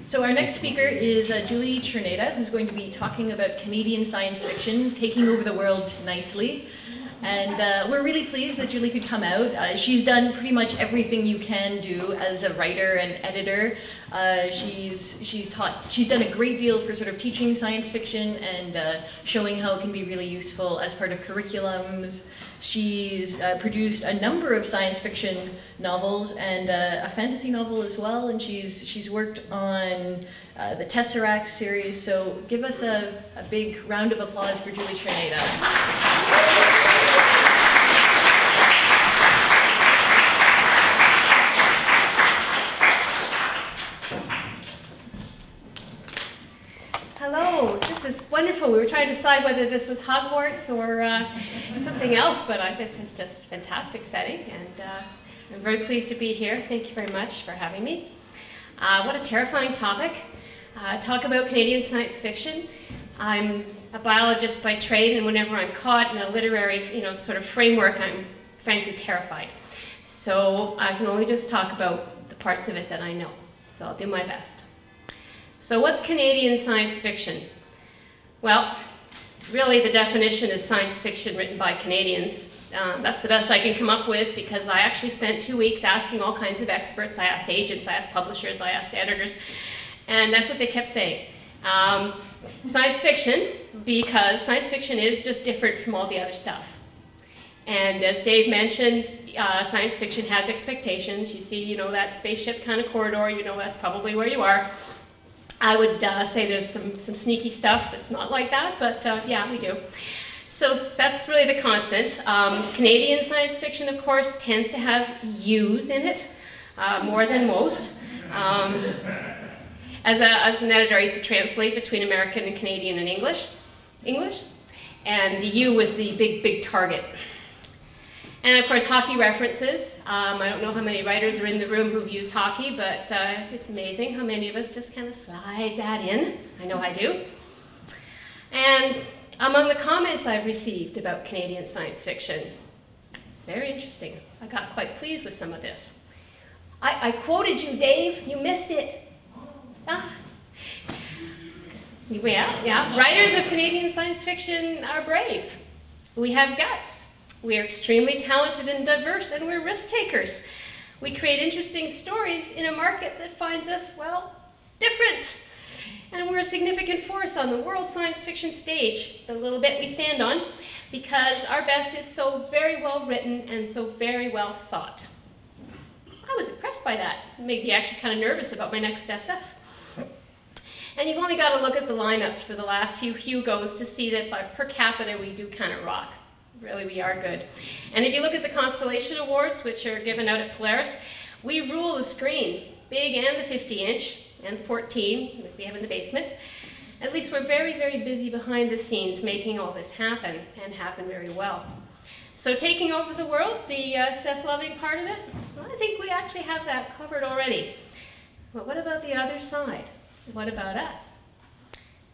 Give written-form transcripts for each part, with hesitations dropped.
So our next speaker is Julie Czerneda, who's going to be talking about Canadian science fiction taking over the world nicely. And we're really pleased that Julie could come out. She's done pretty much everything you can do as a writer and editor. She's done a great deal for sort of teaching science fiction and showing how it can be really useful as part of curriculums. She's produced a number of science fiction novels and a fantasy novel as well, and she's worked on the Tesseract series. So give us a big round of applause for Julie Czerneda. Hello, this is wonderful. We were trying to decide whether this was Hogwarts or something else, but this is just a fantastic setting, and I'm very pleased to be here. Thank you very much for having me. What a terrifying topic. Talk about Canadian science fiction. I'm a biologist by trade, and whenever I'm caught in a literary, sort of framework, I'm frankly terrified. So I can only just talk about the parts of it that I know. So I'll do my best. So what's Canadian science fiction? Well, really the definition is science fiction written by Canadians. That's the best I can come up with because I actually spent 2 weeks asking all kinds of experts. I asked agents, I asked publishers, I asked editors, and that's what they kept saying. Science fiction, because science fiction is just different from all the other stuff. And as Dave mentioned, science fiction has expectations. You see, that spaceship kind of corridor, that's probably where you are. I would say there's some sneaky stuff that's not like that, but yeah, we do. So that's really the constant. Canadian science fiction, of course, tends to have U's in it, more than most. As an editor, I used to translate between American and Canadian and English, and the U was the big target. And of course, hockey references. I don't know how many writers are in the room who've used hockey, but it's amazing how many of us just kind of slide that in. I know I do. And among the comments I've received about Canadian science fiction, it's very interesting. I got quite pleased with some of this. I quoted you, Dave. You missed it. Yeah. Writers of Canadian science fiction are brave. We have guts. We are extremely talented and diverse, and we're risk takers. We create interesting stories in a market that finds us, well, different. And we're a significant force on the world science fiction stage, the little bit we stand on, because our best is so very well written and so very well thought. I was impressed by that. It made me actually kind of nervous about my next SF. And you've only got to look at the lineups for the last few Hugos to see that by per capita we do kind of rock. Really, we are good. And if you look at the Constellation Awards, which are given out at Polaris, we rule the screen, big and the 50-inch, and the 14 that we have in the basement. At least we're very, very busy behind the scenes making all this happen, and happen very well. So taking over the world, the self-loving part of it, well, I think we actually have that covered already. But what about the other side? What about us?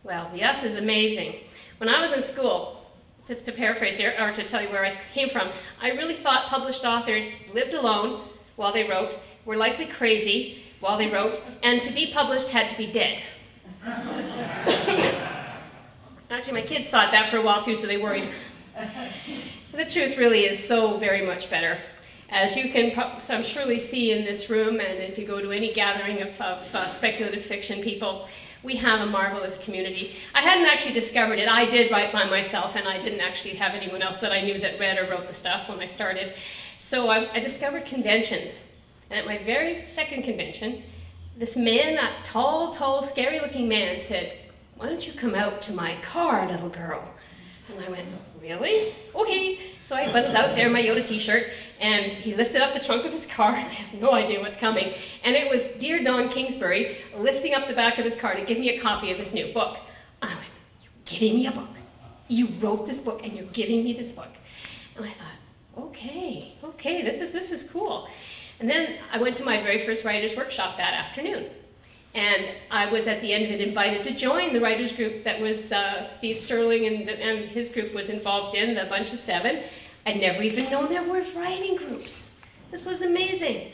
Well, the us is amazing. When I was in school, to paraphrase here, or to tell you where I came from, I really thought published authors lived alone while they wrote, were likely crazy while they wrote, and to be published had to be dead. Actually, my kids thought that for a while too, so they worried. The truth really is so very much better. As you can I'm surely see in this room, and if you go to any gathering of speculative fiction people, we have a marvelous community. I hadn't actually discovered it. I did write by myself, and I didn't actually have anyone else that I knew that read or wrote the stuff when I started. So I discovered conventions. And at my very second convention, this man, that tall, scary-looking man, said, "Why don't you come out to my car, little girl?" And I went, "Really? Okay." So I buttoned out there my Yoda t-shirt, and he lifted up the trunk of his car, and I have no idea what's coming. And it was dear Don Kingsbury lifting up the back of his car to give me a copy of his new book. And I went, "You're giving me a book? You wrote this book, and you're giving me this book?" And I thought, okay, this is cool. And then I went to my very first writer's workshop that afternoon. And I was, at the end of it, invited to join the writers group that was Steve Sterling and his group was involved in, the bunch of 7. I'd never even known there were writing groups. This was amazing.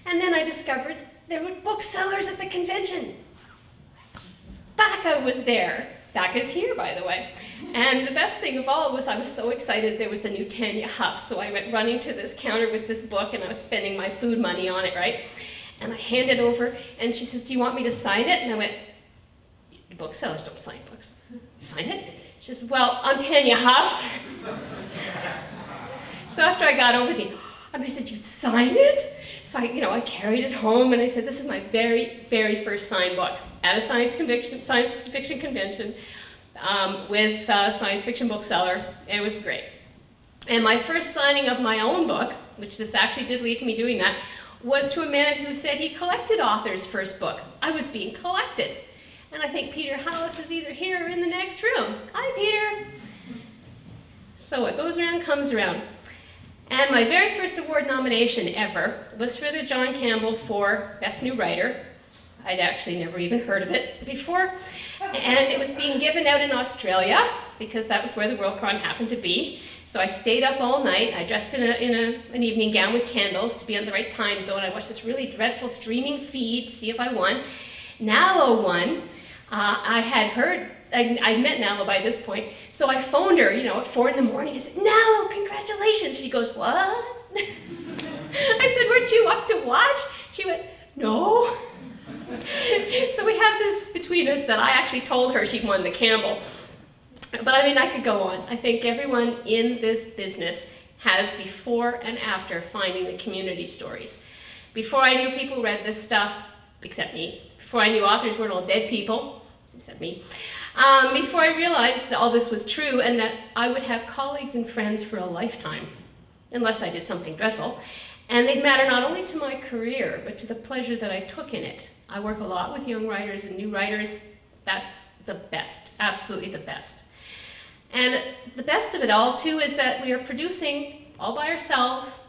And then I discovered there were booksellers at the convention. Bacca was there. Bacca's here, by the way. And the best thing of all was I was so excited there was the new Tanya Huff, so I went running to this counter with this book, and I was spending my food money on it, right? And I handed it over, and she says, "Do you want me to sign it?" And I went, "Booksellers don't sign books. Sign it?" She says, "Well, I'm Tanya Huff." So after I got over and I said, "You'd sign it?" So I carried it home, and I said, "This is my very, very first signed book at a science fiction convention with a science fiction bookseller." It was great. And my first signing of my own book, which this actually did lead to me doing that, was to a man who said he collected authors' first books. I was being collected. And I think Peter Hollis is either here or in the next room. Hi, Peter. So what goes around comes around. And my very first award nomination ever was for the John Campbell for Best New Writer. I'd actually never even heard of it before. And it was being given out in Australia, because that was where the Worldcon happened to be. So I stayed up all night. I dressed in an evening gown with candles to be on the right time zone. I watched this really dreadful streaming feed to see if I won. Nalo won. I had heard, I'd met Nalo by this point, so I phoned her, at 4 in the morning. I said, "Nalo, congratulations." She goes, "What?" I said, "Weren't you up to watch?" She went, "No." So we have this between us that I actually told her she won the Campbell. But I could go on. I think everyone in this business has before and after finding the community stories. Before I knew people read this stuff, except me. Before I knew authors weren't all dead people, except me. Before I realized that all this was true and that I would have colleagues and friends for a lifetime, unless I did something dreadful. And they'd matter not only to my career, but to the pleasure that I took in it. I work a lot with young writers and new writers. That's the best, absolutely the best. And the best of it all, too, is that we are producing, all by ourselves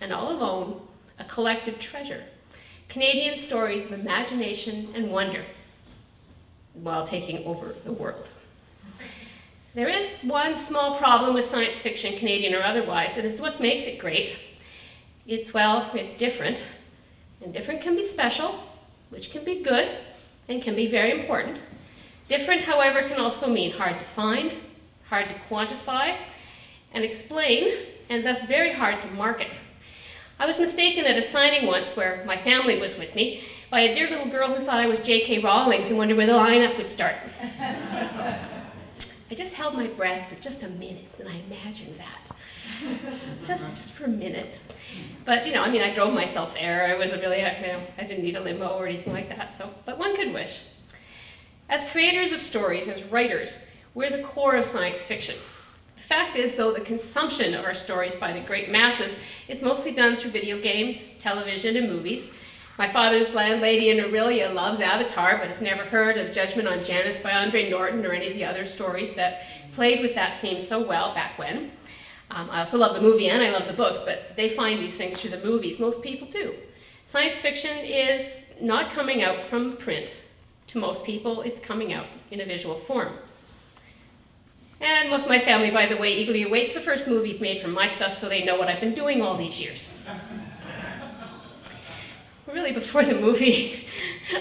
and all alone, a collective treasure. Canadian stories of imagination and wonder while taking over the world. There is one small problem with science fiction, Canadian or otherwise, and it's what makes it great. It's different. And different can be special, which can be good, and can be very important. Different, however, can also mean hard to find, hard to quantify and explain, and thus very hard to market. I was mistaken at a signing once where my family was with me by a dear little girl who thought I was J.K. Rowling and wondered where the lineup would start. I just held my breath for just a minute and I imagined that. Just for a minute. But, I drove myself there. It was I didn't need a limo or anything like that, but one could wish. As creators of stories, as writers, we're the core of science fiction. The fact is, though, the consumption of our stories by the great masses is mostly done through video games, television, and movies. My father's landlady in Aurelia loves Avatar, but has never heard of Judgment on Janus by Andre Norton or any of the other stories that played with that theme so well back when. I also love the movie and I love the books, but they find these things through the movies. Most people do. Science fiction is not coming out from print. To most people, it's coming out in a visual form. And most of my family, by the way, eagerly awaits the first movie made from my stuff so they know what I've been doing all these years. Really, before the movie,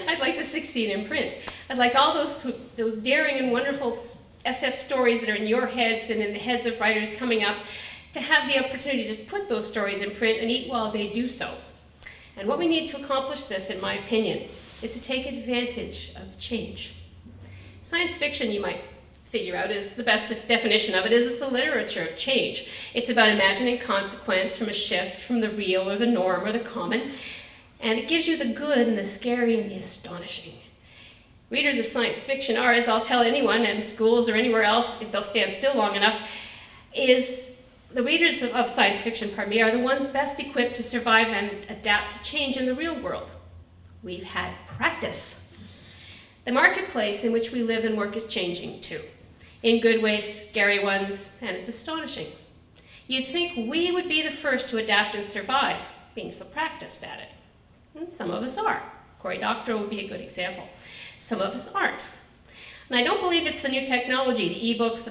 I'd like to succeed in print. I'd like all those daring and wonderful SF stories that are in your heads and in the heads of writers coming up to have the opportunity to put those stories in print and eat while they do so. And what we need to accomplish this, in my opinion, is to take advantage of change. Science fiction, you might figure out, is the best definition of it is the literature of change. It's about imagining consequence from a shift from the real or the norm or the common, and it gives you the good and the scary and the astonishing. Readers of science fiction are, as I'll tell anyone in schools or anywhere else, if they'll stand still long enough, the readers of science fiction, are the ones best equipped to survive and adapt to change in the real world. We've had practice. The marketplace in which we live and work is changing too. In good ways, scary ones, and it's astonishing. You'd think we would be the first to adapt and survive, being so practiced at it. And some of us are. Cory Doctorow would be a good example. Some of us aren't. And I don't believe it's the new technology, the e-books, the